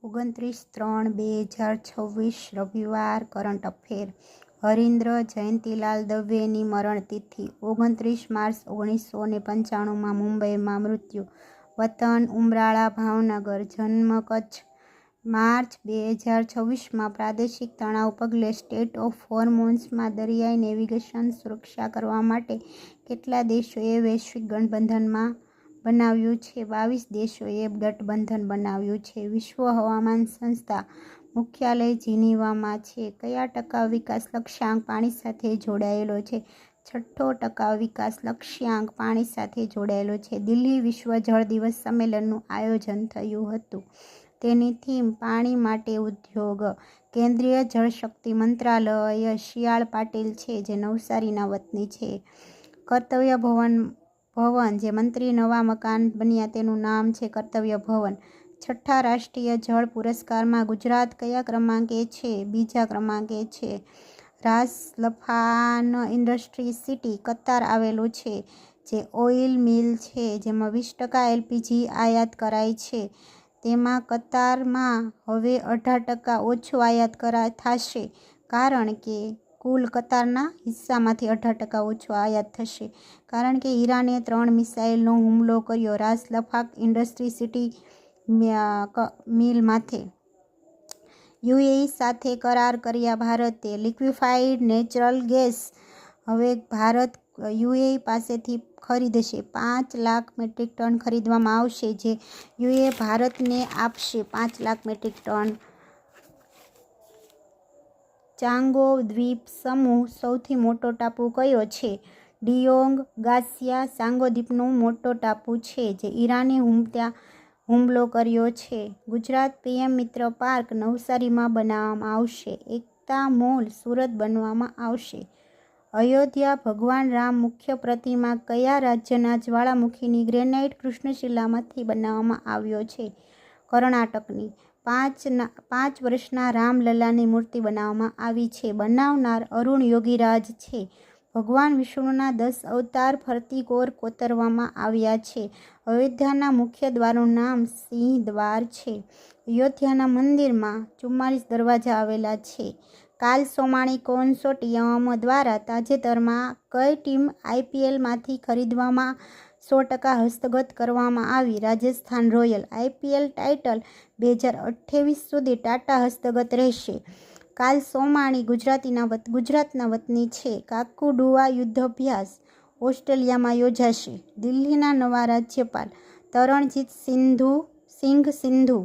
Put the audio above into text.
29/3/2026 રવિવાર. Current affair. Harindra Jayantilal દવેની મરણતિથિ 29 માર્ચ 1995 મુંબઈમાં મૃત્યુ. વતન ઉમરાળા ભાવનગર, જન્મ કચ્છ. માર્ચ 2026 પ્રાદેશિક તણાવ પગલે સ્ટેટ ઓફ હોર્મોન્સમાં દરિયાઈ નેવિગેશન સુરક્ષા કરવા માટે કેટલા દેશોએ વૈશ્વિક ગઠબંધનમાં બનાવ્યું છે? 22 દેશોએ ગઠબંધન બનાવ્યું છે. વિશ્વ હવામાન સંસ્થા મુખ્યાલય જીનીવામાં છે. કયા ટકાઉ વિકાસ લક્ષ્યાંક પાણી સાથે જોડાયેલો છે? 6 ટકાઉ વિકાસ લક્ષ્યાંક પાણી સાથે જોડાયેલો છે. દિલ્હી વિશ્વ જળ દિવસ સંમેલનનું આયોજન થયું હતું. તેની થીમ પાણી માટે ઉદ્યોગ. કેન્દ્રીય જળશક્તિ મંત્રાલય શિયાળ પાટીલ છે, જે નવસારીના વતની છે. કર્તવ્ય ભવન જે મંત્રી નવા મકાન બન્યા તેનું નામ છે કર્તવ્ય ભવન. 6થા રાષ્ટ્રીય જળ પુરસ્કારમાં ગુજરાત કયા ક્રમાંકે છે? બીજા ક્રમાંકે છે. રાસ લફાન ઇન્ડસ્ટ્રી સિટી કતાર આવેલું છે, જે ઓઇલ મિલ છે, જેમાં 20% એલપીજી આયાત કરાય છે. તેમાં કતારમાં હવે 18% ઓછું આયાત થશે, કારણ કે કુલ કતારના હિસ્સામાંથી 18% ઓછો આયાત થશે, કારણ કે ઈરાને 3 મિસાઇલનો હુમલો કર્યો રાસ લફાન ઇન્ડસ્ટ્રી સિટી મિલ માથે. યુએઈ સાથે કરાર કર્યા ભારતે. લિક્વિફાઈડ નેચરલ ગેસ હવે ભારત યુએઈ પાસેથી ખરીદશે. 5 લાખ મેટ્રિક ટન ખરીદવામાં આવશે, જે યુએઈ ભારતને આપશે 5 લાખ મેટ્રિક ટન. ચાંગો દ્વીપ સમૂહ સૌથી મોટો ટાપુ કયો છે? ડિયોંગ ગાસિયા સાંગો દ્વીપનો મોટો ટાપુ છે, જે ઈરાને ત્યાં હુમલો કર્યો છે. ગુજરાત પીએમ મિત્ર પાર્ક નવસારીમાં બનાવવામાં આવશે. એકતા મોલ સુરત બનાવવામાં આવશે. અયોધ્યા ભગવાન રામ મુખ્ય પ્રતિમા કયા રાજ્યના જ્વાળામુખીની ગ્રેનાઇટ કૃષ્ણશિલામાંથી બનાવવામાં આવ્યો છે? કર્ણાટકની. 5 વર્ષના રામલલ્લાની મૂર્તિ બનાવવામાં આવી છે. બનાવનાર અરુણ યોગીરાજ છે. ભગવાન વિષ્ણુના 10 અવતાર ફરતી કોતરવામાં આવ્યા છે. અયોધ્યાના મુખ્ય દ્વારનું નામ સિંહ દ્વાર છે. અયોધ્યાના મંદિરમાં 44 દરવાજા આવેલા છે. કાલ સોમાણી કોન્સોર્ટિયમ દ્વારા તાજેતરમાં કઈ ટીમ આઈપીએલમાંથી ખરીદવામાં 100% હસ્તગત કરવામાં આવી? રાજસ્થાન રોયલ. આઈપીએલ ટાઇટલ 2028 સુધી ટાટા હસ્તગત રહેશે. કાલ સોમાણી ગુજરાતના વતની છે. કાકુડુઆ યુદ્ધાભ્યાસ ઓસ્ટ્રેલિયામાં યોજાશે. દિલ્હીના નવા રાજ્યપાલ તરણજીત સિંઘ સિંધુ